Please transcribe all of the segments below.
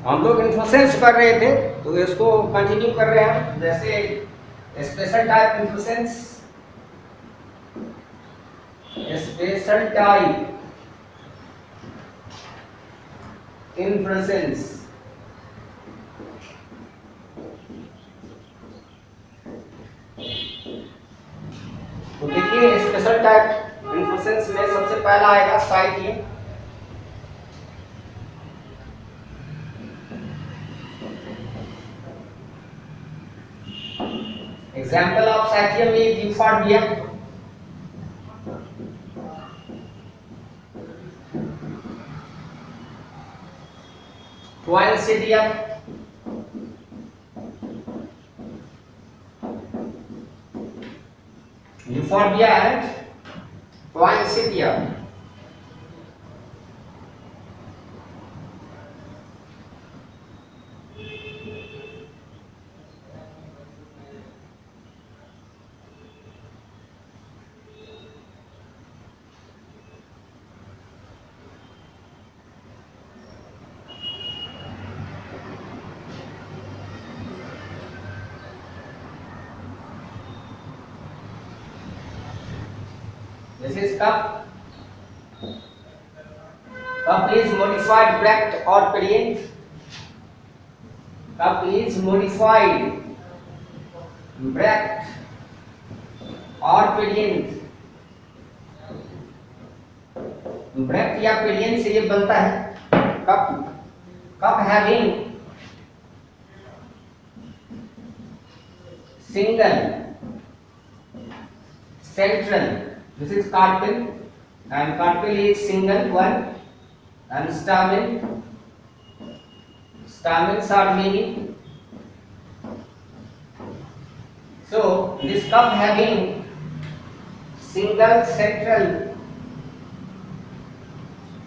हम लोग इन्फ्लोरेसेंस कर रहे थे तो इसको कंटिन्यू कर रहे हैं। जैसे special type inflorescence, special type inflorescence. तो देखिए स्पेशल टाइप इन्फ्लोरेसेंस में सबसे पहला आएगा cyathium. Example of cyathium is euphorbia, poinsettia, euphorbia and poinsettia. This is cup. Cup is modified bract or perianth. Cup is modified bract or perianth. Bract या pillion से ये बनता है cup. Cup having single central, this is carpel, and carpel is single one, and stamens are many. So this cup having single central,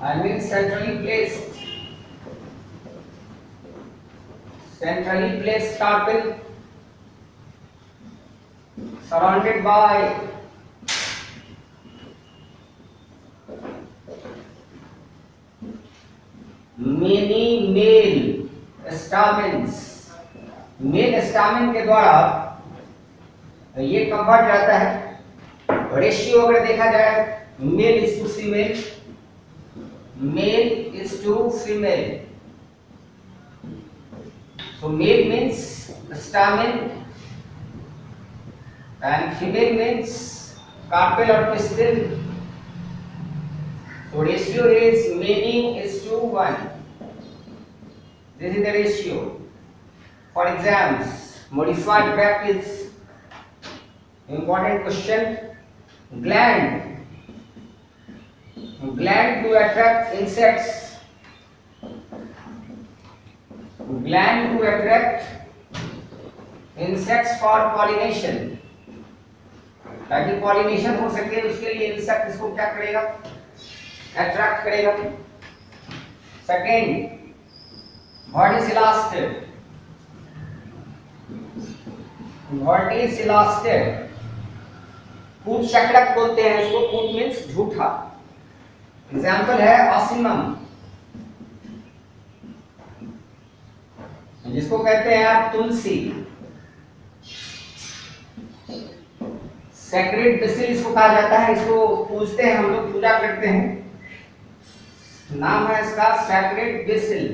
I mean centrally placed carpel surrounded by many male stamens। Male stamen के द्वारा ये convert रहता है। Ratio अगर देखा जाए male is to female, male is to female, so male means stamen and female means carpel or pistil, so ratio is many is to 1. This is the ratio. For exams, modified bract is important question. Gland to attract insects, gland to attract insects for pollination, ताकि pollination हो सके उसके लिए insect इसको क्या करेगा, attract करेगा। Second, verticillaster, कूट चक्रक बोलते हैं इसको, कूट मीन्स झूठा। एग्जाम्पल है ऑसिमम, जिसको कहते हैं आप तुलसी। सैक्रेड बेसिल इसको कहा जाता है, इसको पूजते हैं हम लोग, पूजा करते हैं, नाम है इसका सैक्रेड बेसिल।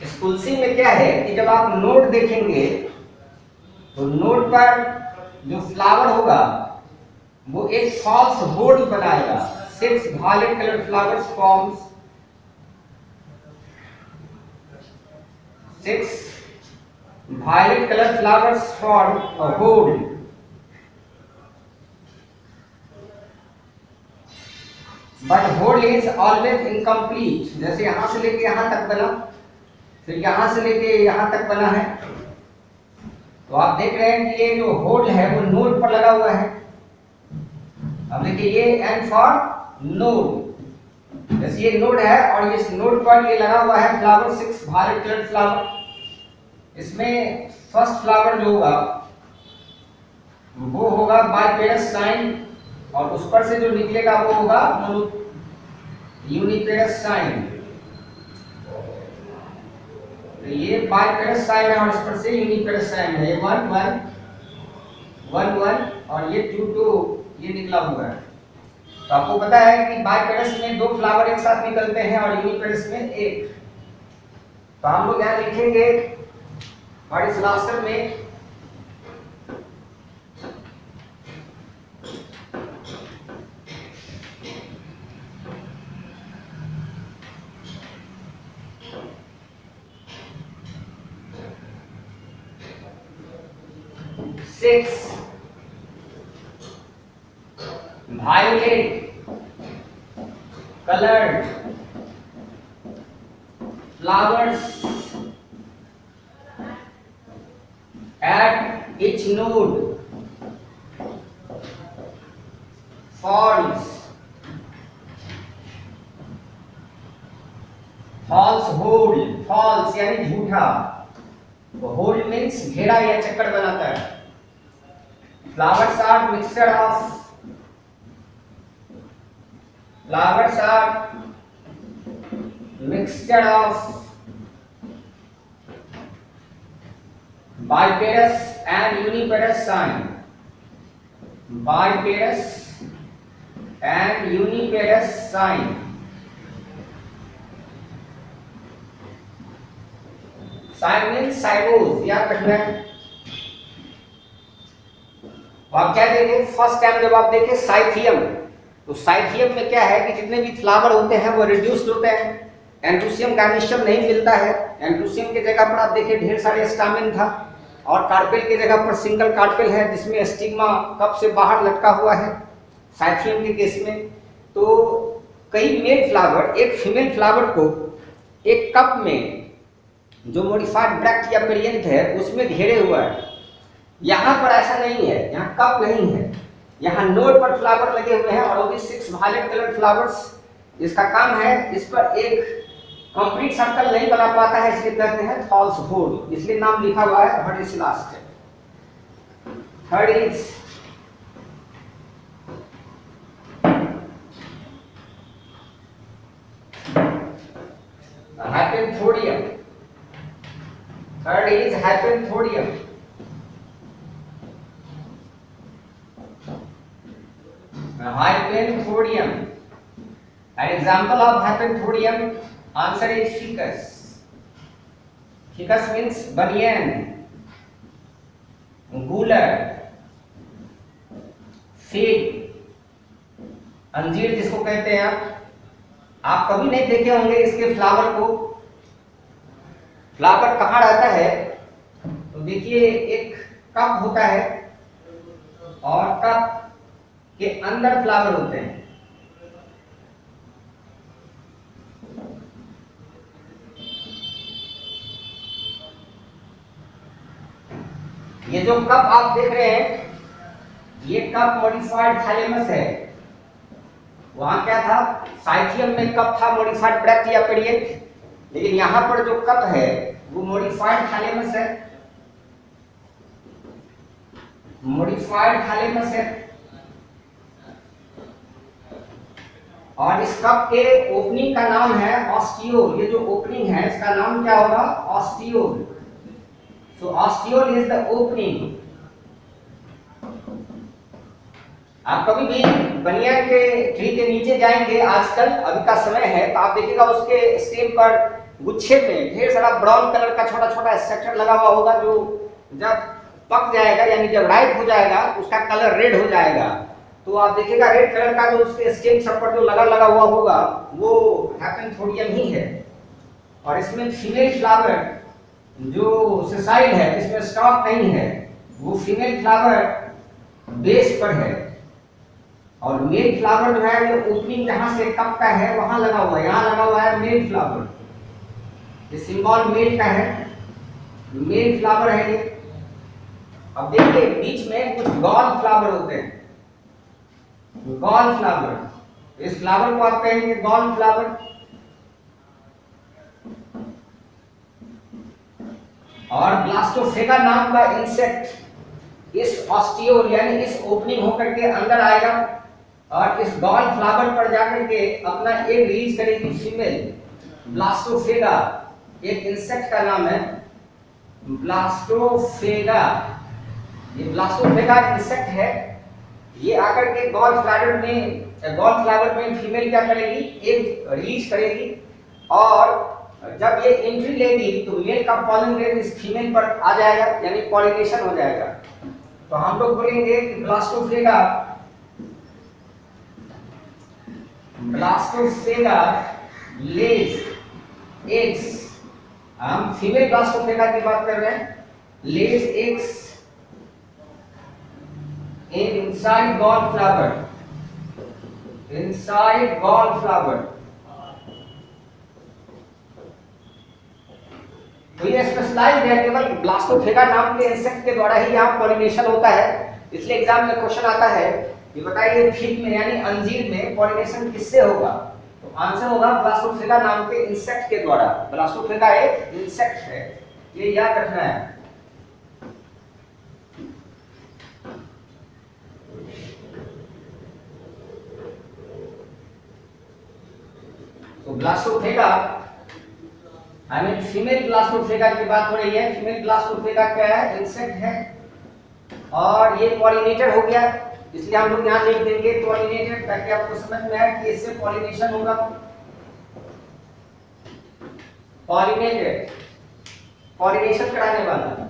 इस तुलसी में क्या है कि जब आप नोड देखेंगे तो नोड पर जो फ्लावर होगा वो एक फॉल्स होड बनाएगा। 6 violet colour flowers forms, 6 violet color flowers form a whole, but whole is always incomplete। जैसे यहाँ से लेके यहाँ तक बना, फिर यहाँ से लेके यहाँ तक बना है, तो आप देख रहे हैं कि ये जो होल है वो नोड पर लगा हुआ है। अब देखिए ये एंड फॉर नोड, जैसे ये नोड है और इस नोड पर ये लगा हुआ है फ्लावर, 6 वायलेट कलर फ्लावर। इसमें फर्स्ट फ्लावर जो होगा वो होगा बाइपेरस साइन, और उस पर से जो निकलेगा वो होगा यूनिपेरस साइन। तो ये बाइपेरस साइन है और इस पर से यूनिपेरस साइन है। ये 1 1 1 1 और ये 2 2 ये निकला हुआ है। तो आपको पता है कि बाइपेरस में 2 फ्लावर एक साथ निकलते हैं और यूनिपेरस में 1। तो हम लोग यहाँ लिखेंगे और इस लास्टर में six violet colored flowers at each node falls यानी झूठा। होल्ड मीन्स घेरा या चक्कर बनाता है। Flowers are mixture of biparous and uniparous sign. Biparous and uniparous sign. Sign means cybos, याद रखना है। आप क्या देखें फर्स्ट टाइम जब आप देखें साइथियम, तो साइथियम में क्या है कि जितने भी फ्लावर होते हैं वो रिड्यूस्ड होते हैं। एंड्रोसियम गार्निशियम नहीं मिलता है। एंड्रोसियम की जगह पर आप देखिए ढेर सारे स्टामेन था और कार्पेल की जगह पर सिंगल कार्पेल है जिसमें स्टिग्मा कप से बाहर लटका हुआ है साइथियम के केस में। तो कई मेल फ्लावर एक फीमेल फ्लावर को एक कप में जो मॉडिफाइड ब्रैक्ट या पेरियंथ है उसमें घेरे हुआ है। यहाँ पर ऐसा नहीं है, यहाँ कप नहीं है, यहाँ नोड पर फ्लावर लगे हुए हैं और वो भी 6 वायलेट कलर फ्लावर्स। इसका काम है इस पर एक कंप्लीट सर्कल नहीं बना पाता है, इसलिए कहते हैं फॉल्स होल, इसलिए नाम लिखा हुआ है third is last. Third is hypanthodium. Third is hypanthodium. Hypenthodium. An example of Hypenthodium, answer is ficus. Ficus means banyan, gular, fig, अंजीर जिसको कहते हैं आप कभी नहीं देखे होंगे इसके फ्लावर को। फ्लावर कहाँ रहता है तो देखिए एक कप होता है और कप के अंदर फ्लावर होते हैं। ये जो कप आप देख रहे हैं ये कप मॉडिफाइड थैलेमस है। वहां क्या था साइथियम में कप था मॉडिफाइड ब्रैक्ट या पेरियंथ, लेकिन यहां पर जो कप है वो मॉडिफाइड थैलेमस है। मॉडिफाइड थैलेमस है और इस कप के ओपनिंग का नाम है ऑस्टियोल। ये जो ओपनिंग है इसका नाम क्या होगा ऑस्टियोल। सो ऑस्टियोल इज द ओपनिंग। आप कभी भी बनियान के ट्री के नीचे जाएंगे, आजकल अभी का समय है, तो आप देखिएगा उसके स्टेम पर गुच्छे में ढेर सारा ब्राउन कलर का छोटा छोटा स्ट्रक्चर लगा हुआ होगा जो जब पक जाएगा यानी जब राइप हो जाएगा उसका कलर रेड हो जाएगा। तो आप देखिएगा रेड कलर का जो उसके स्टेम सब पर जो लगा हुआ होगा वो हाइपेंथोडियम ही है। और इसमें फीमेल फ्लावर जो सेसाइल है इसमें स्टॉक नहीं है, वो फीमेल फ्लावर बेस पर है और मेल फ्लावर जो है वो ओपनिंग जहां से कप का है वहां लगा हुआ है। यहाँ लगा हुआ है मेल फ्लावर, ये सिंबल मेल का है, मेल फ्लावर है ये। अब देखिए बीच में कुछ गॉल फ्लावर होते हैं, गॉल फ्लावर। इस फ्लावर को आप कहेंगे गॉल फ्लावर। और ब्लास्टोफेगा नाम का इंसेक्ट इस ऑस्टियोल यानी इस ओपनिंग होकर के अंदर आएगा और इस गॉल फ्लावर पर जाकर के अपना एग रिलीज करेगी फीमेल ब्लास्टोफेगा। एक इंसेक्ट का नाम है ब्लास्टोफेगा। ये ब्लास्टोफेगा इंसेक्ट है। ये आकर के गॉल फ्लावर में फीमेल क्या करेगी, एग रिलीज करेगी, और जब ये एंट्री लेगी तो मेल का पॉलन ग्रेन इस फीमेल पर आ जाएगा, यानी पॉलिनेशन हो जाएगा। तो हम लोग बोलेंगे कि ब्लास्टोफेगा लेज एग्स। हम फीमेल ब्लास्टोफेगा की बात कर रहे हैं। लेज eggs inside gallbladder, inside gallbladder। तो ये स्पेशलाइज्ड है, केवल ब्लास्टोफेगा नाम के इंसेक्ट के द्वारा ही यहाँ पॉलिनेशन होता है। इसलिए एग्जाम में क्वेश्चन आता है कि बताइए फिग में यानी अंजीर में पॉलिनेशन किससे होगा, तो आंसर होगा ब्लास्टोफेगा नाम के इंसेक्ट के द्वारा। ब्लास्टोफेगा एक इंसेक्ट है, ये याद रखना है। तो ब्लास्टोफेगा फीमेल ब्लास्टोफेगा की बात हो रही है। फीमेल ब्लास्टोफेगा क्या है, इंसेक्ट है, और ये पॉलिनेटर हो गया, इसलिए हम लोग यहाँ लिख देंगे पॉलिनेटर, ताकि आपको समझ में आए कि इससे पॉलिनेशन होगा। पॉलिनेटेड, पॉलिनेशन कराने वाला।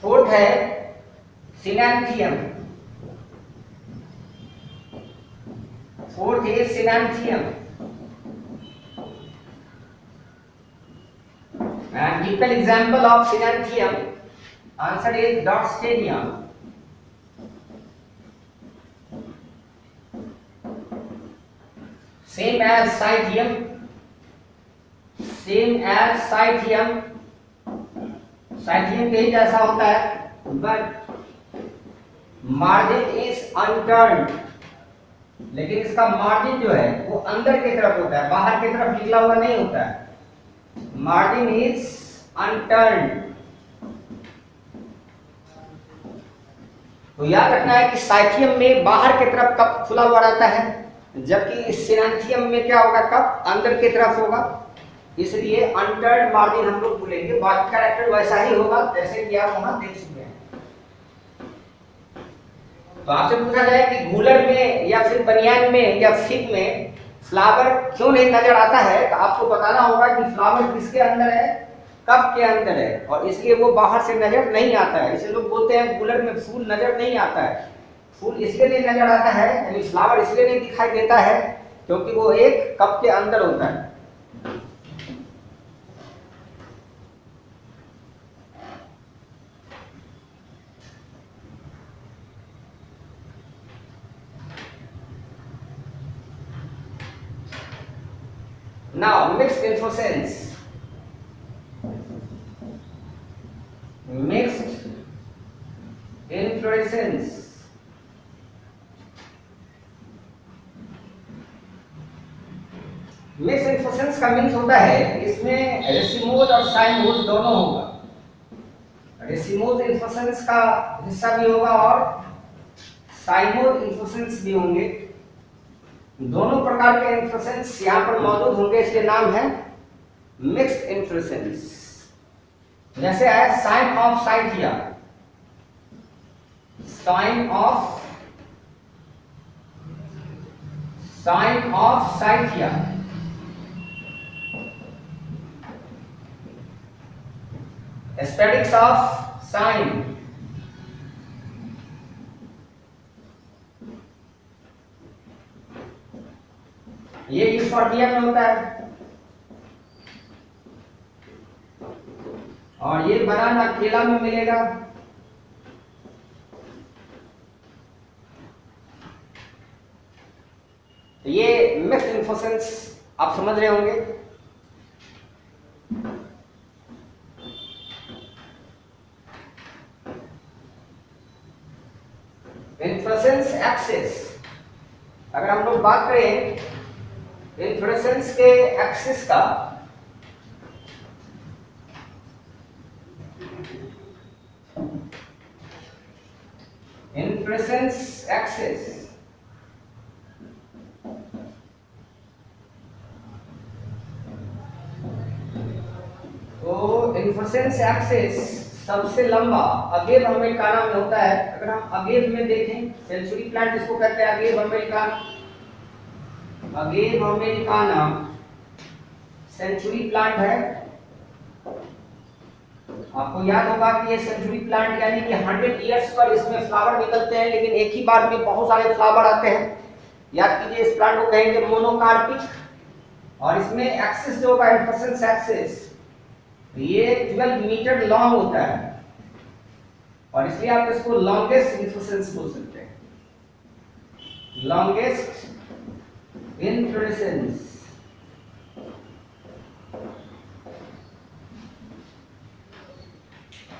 फोर्थ है synanthium. Fourth is Synanthium, and typical example of Synanthium, answer is Dodstania। Same as Cythium, Cythium के ही जैसा होता है, but मार्जिन इज अनटर्न्ड, लेकिन इसका मार्जिन जो है वो अंदर की तरफ होता है, बाहर की तरफ निकला हुआ नहीं होता है। Margin is unturned. तो याद रखना है कि साइथियम में बाहर की तरफ कप खुला हुआ रहता है, जबकि सिनेंथियम में क्या होगा, कप अंदर की तरफ होगा, इसलिए अनटर्न्ड मार्जिन हम लोग बोलेंगे। बाकी कैरेक्टर वैसा ही होगा जैसे कि आप वहां देख चुके हैं। तो आपसे पूछा जाए कि गूलर में या फिर बनियान में या फिग में फ्लावर क्यों नहीं नजर आता है, तो आपको बताना होगा कि फ्लावर किसके अंदर है, कप के अंदर है, और इसलिए वो बाहर से नजर नहीं आता है। इसलिए लोग बोलते हैं गूलर में फूल नजर नहीं आता है। फूल इसलिए नहीं नजर आता है, यानी फ्लावर इसलिए नहीं दिखाई देता है क्योंकि वो एक कप के अंदर होता है। Now mixed inflorescence, mixed inflorescence। Mix inflorescence का मीन्स होता है इसमें रेसिमोज और साइमोज दोनों होगा। रेसिमोज इन्फ्लोरेसेंस का हिस्सा भी होगा और साइमोज इन्फ्लोरेसेंस भी होंगे। दोनों प्रकार के इन्फ्लोरेसेंस यहाँ पर मौजूद होंगे, इसके नाम है मिक्स्ड इन्फ्लोरेसेंस। जैसे है cyme of cyathia, cyme of cyathia, aesthetics of cyme, ये यूफोर्बिया में होता है, और ये बनाना केला में मिलेगा। तो ये मिक्स्ड इन्फ्लोरेसेंस आप समझ रहे होंगे। इन्फ्लोरेसेंस एक्सिस, अगर हम लोग बात करें इन्फ्लोरेसेंस के एक्सिस का, इन्फ्लोरेसेंस एक्सिस इन्फ्लोरेसेंस एक्सिस सबसे लंबा अगेव अमेरिकाना में होता है। अगर हम अगेव में देखें, सेंचुरी प्लांट जिसको कहते हैं Agave americana, Agave americana century plant है। आपको याद होगा कि ये सेंचुरी प्लांट यानी कि 100 इयर्स पर इसमें फ्लावर निकलते हैं, लेकिन एक ही बार में बहुत सारे फ्लावर आते हैं। याद कीजिए, इस प्लांट को कहेंगे मोनोकार्पिक। और इसमें एक्सिस जो होगा इन्फ्लोरेसेंस एक्सिस, ये 12 मीटर लॉन्ग होता है, और इसलिए आप इसको लॉन्गेस्ट इन्फ्लोरेसेंस बोल सकते हैं, लॉन्गेस्ट इन्फ्लोरेसेंस।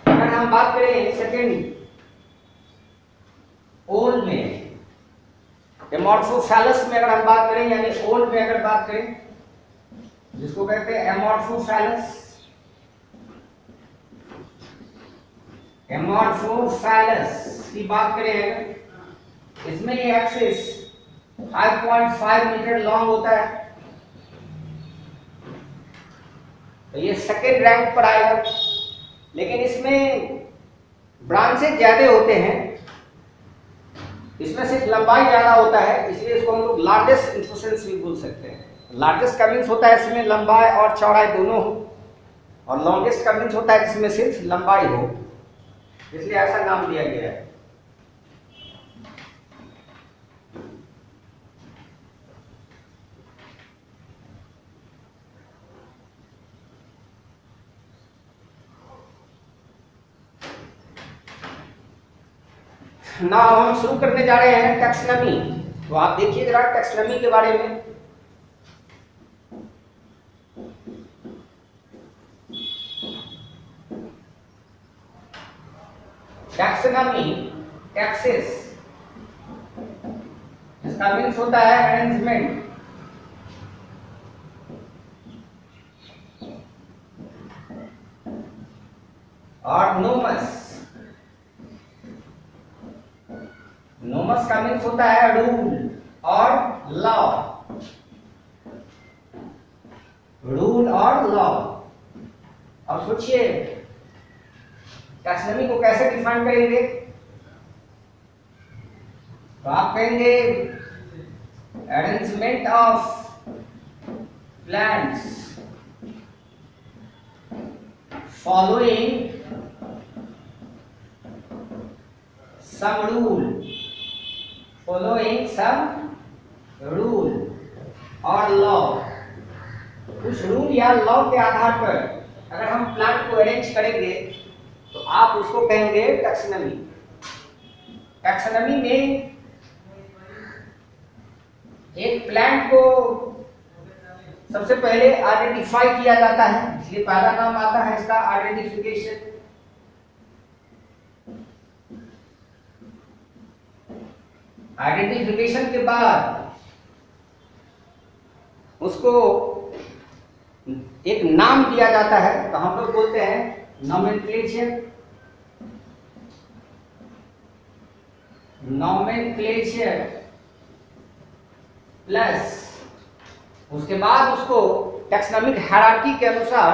अगर हम बात करें सेकेंड ओल्ड में, एमॉर्फोफैलस में अगर हम बात करें, यानी ओल्ड में अगर बात करें, जिसको कहते हैं एमॉर्फोफैलस, एमॉर्फोफैलस की बात करें अगर, इसमें ये एक्सिस 5.5 मीटर लॉन्ग होता है, तो ये सेकेंड रैंक पर आएगा। लेकिन इसमें ब्रांचेस ज्यादा होते हैं, इसमें सिर्फ लंबाई ज्यादा होता है, इसलिए इसको हम लोग लार्जेस्ट इन्फ्लोरेसेंस भी बोल सकते हैं। लार्जेस्ट का मीन्स होता है इसमें लंबाई और चौड़ाई दोनों हो, और लॉन्गेस्ट का मीन्स होता है जिसमें सिर्फ लंबाई हो, इसलिए ऐसा नाम दिया गया है। नाउ हम शुरू करने जा रहे हैं टैक्सोनॉमी। तो आप देखिए जरा टैक्सोनॉमी के बारे में। टैक्सोनॉमी, टैक्सेस, इसका मीन्स होता है अरेंजमेंट, और नोमस, नोमस का मीन्स होता है रूल और लॉ, रूल और लॉ। अब सोचिए टैक्सोनॉमी को कैसे डिफाइन करेंगे, तो आप कहेंगे arrangement of plants following some rule, following some rule और law। उस रूल या लॉ के आधार पर अगर हम प्लांट को अरेंज करेंगे तो आप उसको कहेंगे टैक्सोनॉमी। टैक्सोनॉमी में एक प्लांट को सबसे पहले आइडेंटिफाई किया जाता है, इसलिए पहला नाम आता है इसका आइडेंटिफिकेशन। आइडेंटिफिकेशन के बाद उसको एक नाम दिया जाता है, तो हम लोग बोलते हैं नॉमेनक्लेचर। नॉमेनक्लेचर प्लस उसके बाद उसको टैक्सोनॉमिक हायरार्की के अनुसार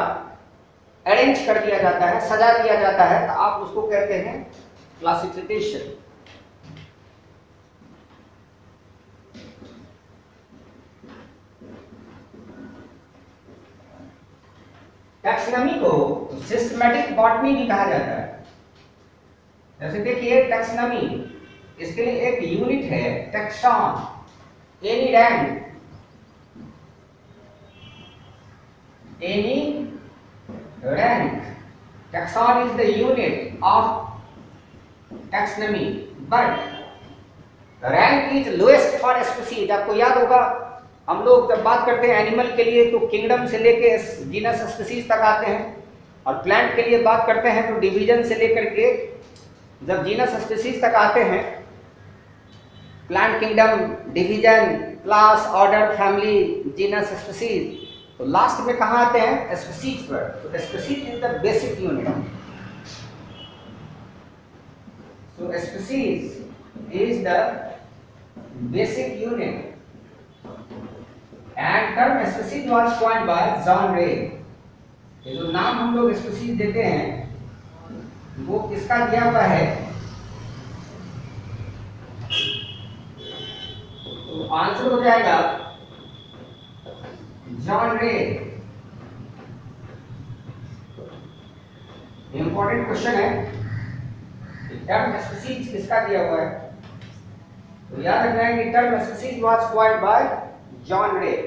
अरेंज कर दिया जाता है, सजा दिया जाता है, तो आप उसको कहते हैं क्लासिफिकेशन। टैक्सोनॉमी को सिस्टमैटिक बॉटनी भी कहा जाता है। जैसे देखिए टैक्सोनॉमी, इसके लिए एक यूनिट है taxon, any rank, any rank. Taxon is the unit of taxonomy, but rank is lowest for species। आपको याद होगा हम लोग जब बात करते हैं एनिमल के लिए तो किंगडम से लेके जीनस स्पीसीज तक आते हैं, और प्लांट के लिए बात करते हैं तो डिवीजन से लेकर के जब जीनस स्पीसीज तक आते हैं, plant kingdom, division, class, order, family, genus, species, तो लास्ट में कहाँ आते हैं? स्पीसीज पर। तो species is the basic unit. So species is the basic unit, and term species was coined by John Ray। ये जो नाम हम लोग स्पीशीज देते हैं वो किसका दिया हुआ है? तो आंसर हो जाएगा जॉन रे। इंपॉर्टेंट क्वेश्चन है, टर्म स्पीशीज किसका दिया हुआ है? तो याद रखना है कि term species was coined by John Ray.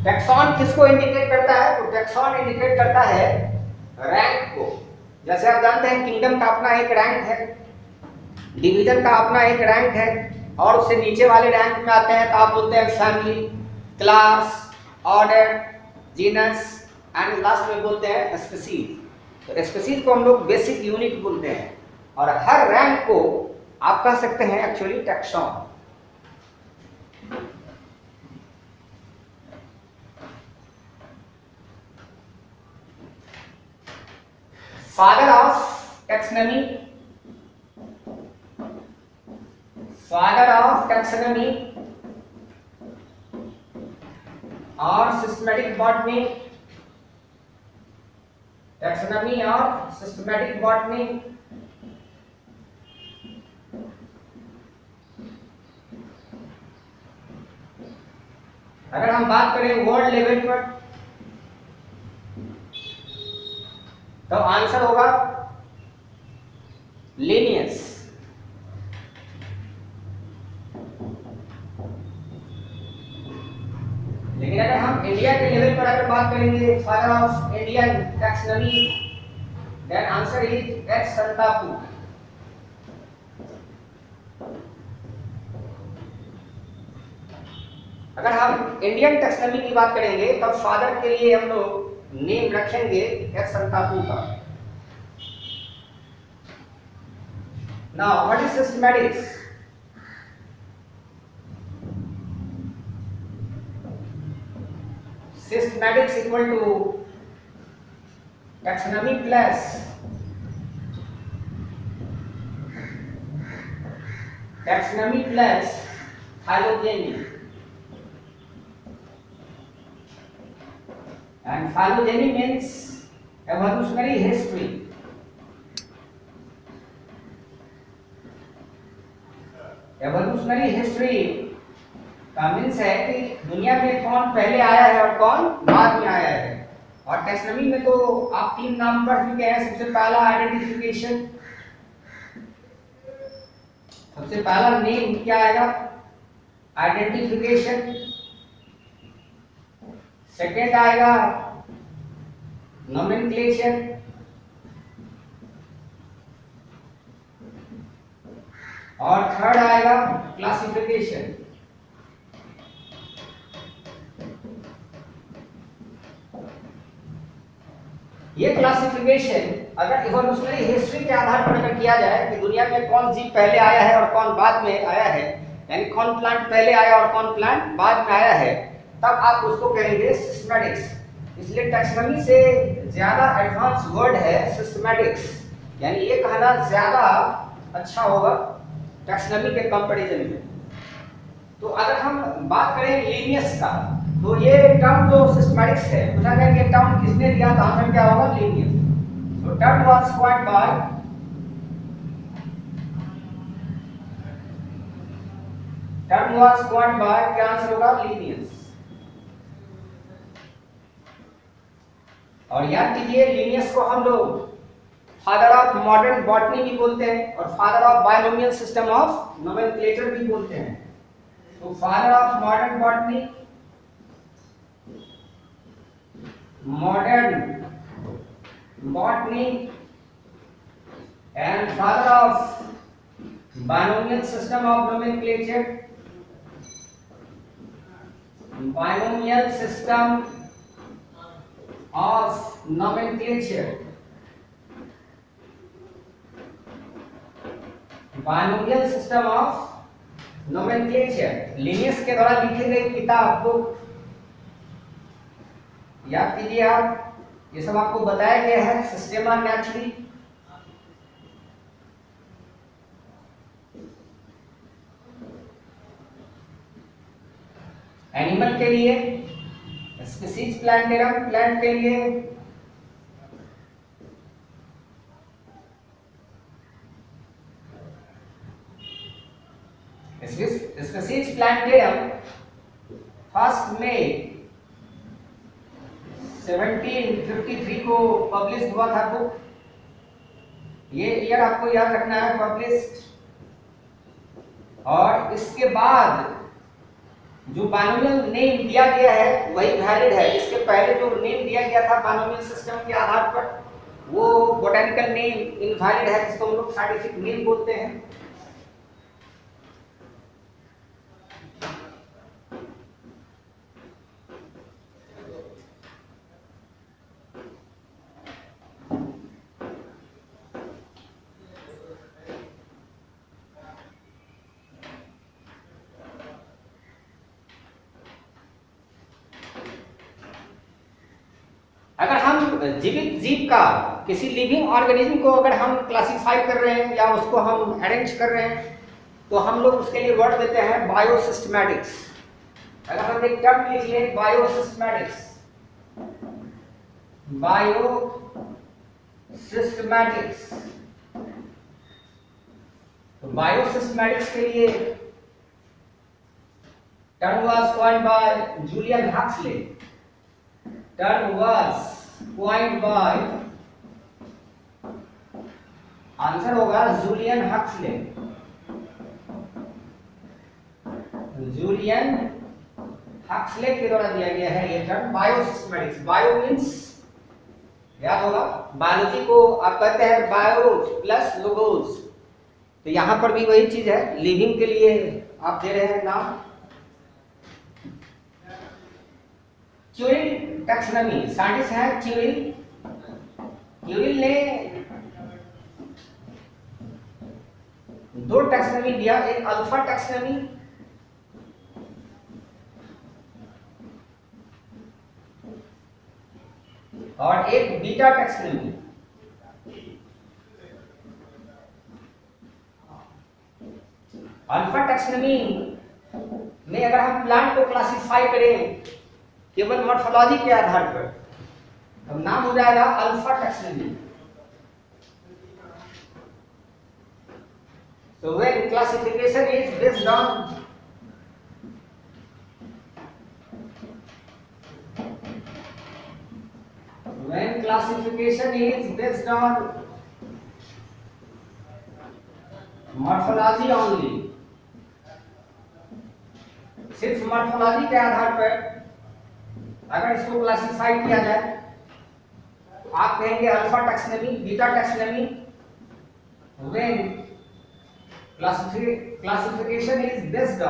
Taxon किसको इंडिकेट करता है? तो टैक्सॉन इंडिकेट करता है रैंक को। जैसे आप जानते हैं किंगडम का अपना एक रैंक है, डिवीजन का अपना एक रैंक है, और उससे नीचे वाले रैंक में आते हैं तो आप बोलते हैं family, class, order, genus and last में बोलते हैं स्पीशीज। तो स्पीशीज को हम लोग बेसिक यूनिट बोलते हैं और हर रैंक को आप कह सकते हैं actually taxon. Father of taxonomy, father of taxonomy or systematic botany, taxonomy or systematic botany, अगर हम बात करें वर्ल्ड लेवल पर तो आंसर होगा लिनियस। लेकिन अगर हम इंडिया के लेवल पर अगर बात करेंगे father of Indian taxonomy, then answer is H Santapau. अगर हम इंडियन टैक्सोनॉमी की बात करेंगे तब फादर के लिए हम लोग नेम रखेंगे एच संतापू का। Now what is systematics? Systematics equal to taxonomy plus phylogeny, and phylogeny means evolutionary history। evolutionary history का मीन्स है कि दुनिया में कौन पहले आया है और कौन बाद में आया है। और टैक्सोनॉमी में तो आप तीन नाम पढ़ चुके हैं। सबसे पहला आइडेंटिफिकेशन, सबसे पहला नेम क्या आएगा? आइडेंटिफिकेशन। सेकेंड आएगा नोमेनक्लेचर, और थर्ड आएगा क्लासिफिकेशन। ये क्लासिफिकेशन अगर इवोल्यूशनरी हिस्ट्री के आधार पर अगर किया जाए कि दुनिया में कौन जीव पहले आया है और कौन बाद में आया है, यानी कौन प्लांट पहले आया और कौन प्लांट बाद में आया है, तब आप उसको कहेंगे सिस्टमैटिक्स। इसलिए टैक्सोनॉमी से ज्यादा एडवांस वर्ड है सिस्टमैटिक्स, यानी ये कहना ज्यादा अच्छा होगा टैक्सोनॉमी के कंपैरिजन में। तो अगर हम बात करें लीनियस का, तो ये टर्म जो सिस्टमैटिक्स है, पूछा गया कि टर्म किसने दिया, तो आंसर क्या होगा? लीनियस। तो टर्म वाज क्वाइड बाय क्या आंसर होगा? लीनियस। और याद कीजिए लीनियस को हम लोग फादर ऑफ मॉडर्न बॉटनी भी बोलते हैं और father of binomial system of nomenclature भी बोलते हैं। तो father of modern botany, and father of binomial system of nomenclature, binomial system of nomenclature, binomial system of nomenclature। Linnaeus के द्वारा लिखी गई किताब को याद कीजिए आप, ये सब आपको बताया गया है सिस्टेमा नेचुरली। एनिमल के लिए स्पीसीज प्लांटेरम, प्लांट के लिए स्पीसीज प्लांटेरम फर्स्ट में 1753 को पब्लिश हुआ था बुक। ये ईयर आपको याद रखना है, पब्लिश्ड। और इसके बाद जो बाइनोमियल नेम दिया गया है वही वैलिड है। इसके पहले जो नेम दिया गया था बाइनोमियल सिस्टम के आधार पर वो बोटैनिकल नेम इनवैलिड है, जिसको हम लोग साइंटिफिक नेम बोलते हैं। अगर हम जीवित जीव का, किसी लिविंग ऑर्गेनिज्म को अगर हम क्लासिफाई कर रहे हैं या उसको हम अरेंज कर रहे हैं तो हम लोग उसके लिए वर्ड देते हैं बायोसिस्टमैटिक्स। अगर हम एक टर्म लिख लें बायोसिस्टमैटिक्स, बायोसिस्टमैटिक्स, तो बायोसिस्टमैटिक्स के लिए term was coined by Julian Huxley. Term was coined by, answer होगा जूलियन हक्सले। जूलियन हक्सले के द्वारा दिया गया है ये टर्म बायोसिस्टमैटिक्स। बायो मींस याद होगा बायोलॉजी को आप कहते हैं बायो प्लस लोगोस, तो यहां पर भी वही चीज है, लिविंग के लिए आप दे रहे हैं नाम। क्यूरिल टैक्सोनॉमी, साइंटिस्ट है क्यूरिल। क्यूरिल ने दो टैक्सोनॉमी दिया, एक अल्फा टैक्सोनॉमी और एक बीटा टैक्सोनॉमी। अल्फा टैक्सोनॉमी में अगर हम प्लांट को क्लासिफाई करें केवल मॉर्फोलॉजी के आधार पर, तो नाम हो जाएगा alpha taxonomy. So when classification is based on morphology only, सिर्फ मॉर्फोलॉजी के आधार पर अगर इसको क्लासिफाई किया जाए तो आप कहेंगे alpha taxonomy, beta taxonomy. When classification is based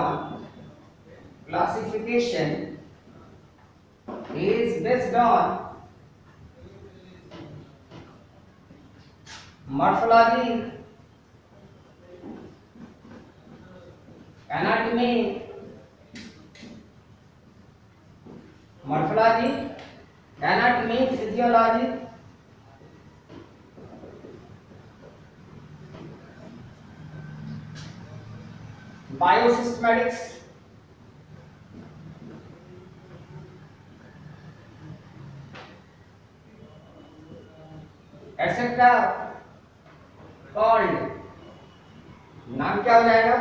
on morphology, anatomy, physiology, biosystematics, etc. called, नाम क्या हो जाएगा?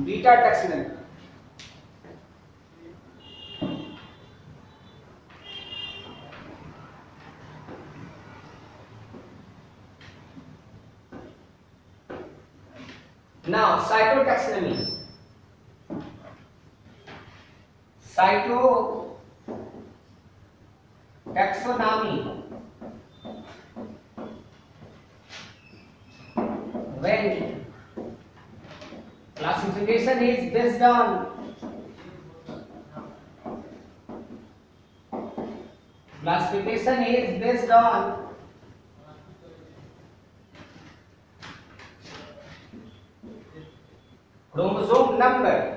Beta taxonomy. Now cytotaxonomy, when classification is based on chromosome number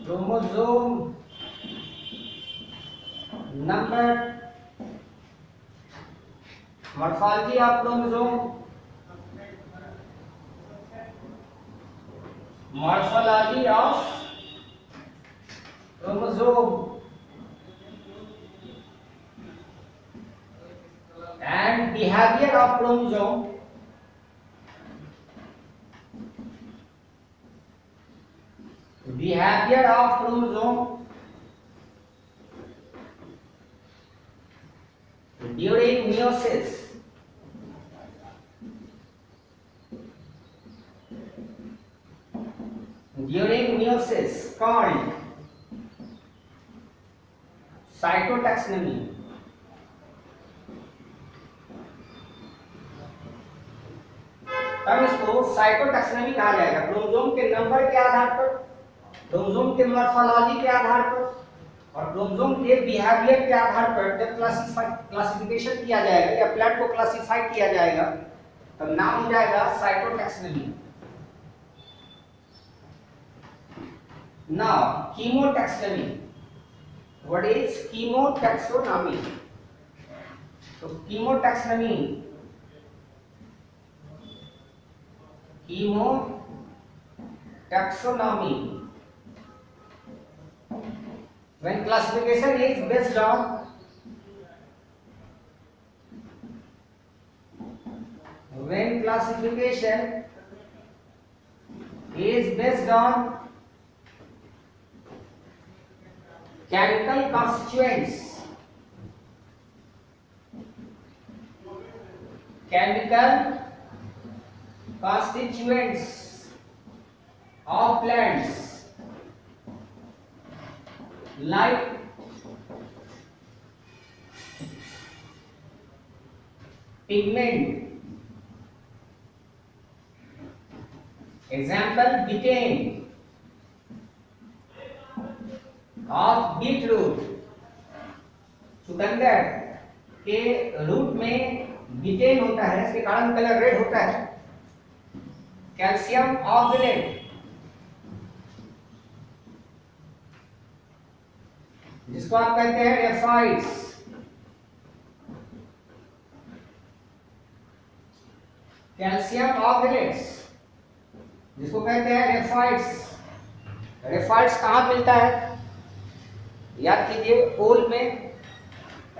chromosome number, morphology of chromosome, morphology of chromosome and behavior of chromosome, behavior of chromosome during meiosis, during meiosis called cytotaxonomy. तब इसको cytotaxonomy कहा जाएगा। Chromosome के number के आधार पर, chromosome के morphology के आधार पर और क्रोमोसोम के बिहेवियर के आधार पर जब क्लासिफिकेशन किया जाएगा या प्लांट को क्लासिफाई किया जाएगा तब नाम हो जाएगा साइटोटैक्सोनॉमी। Now कीमोटैक्सोनॉमी, what is कीमोटैक्सोनॉमी? तो कीमोटैक्सोनॉमी, chemotaxonomy, when classification is based on chemical constituents, of plants like pigment, example betaine of beetroot, चुकंदर के रूट में बिटेन होता है, इसके कारण कलर रेड होता है। कैल्शियम ऑक्सलेट, जिसको आप कहते हैं रेफाइड्स, कैल्शियम ऑक्सलेट्स जिसको कहते हैं रेफाइड्स। रेफाइड्स कहाँ मिलता है? याद कीजिए, ओल में,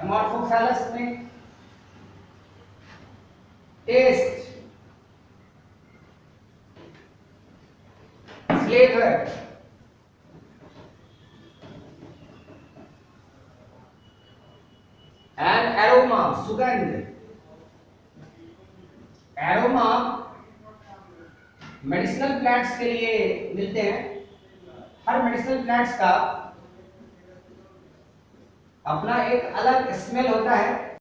एमॉर्फोफैलस में, टेस्ट, फ्लेवर, एंड एरोमा, सुगंध। एरोमा मेडिसिनल प्लांट्स के लिए मिलते हैं। हर मेडिसिनल प्लांट्स का अपना एक अलग स्मेल होता है।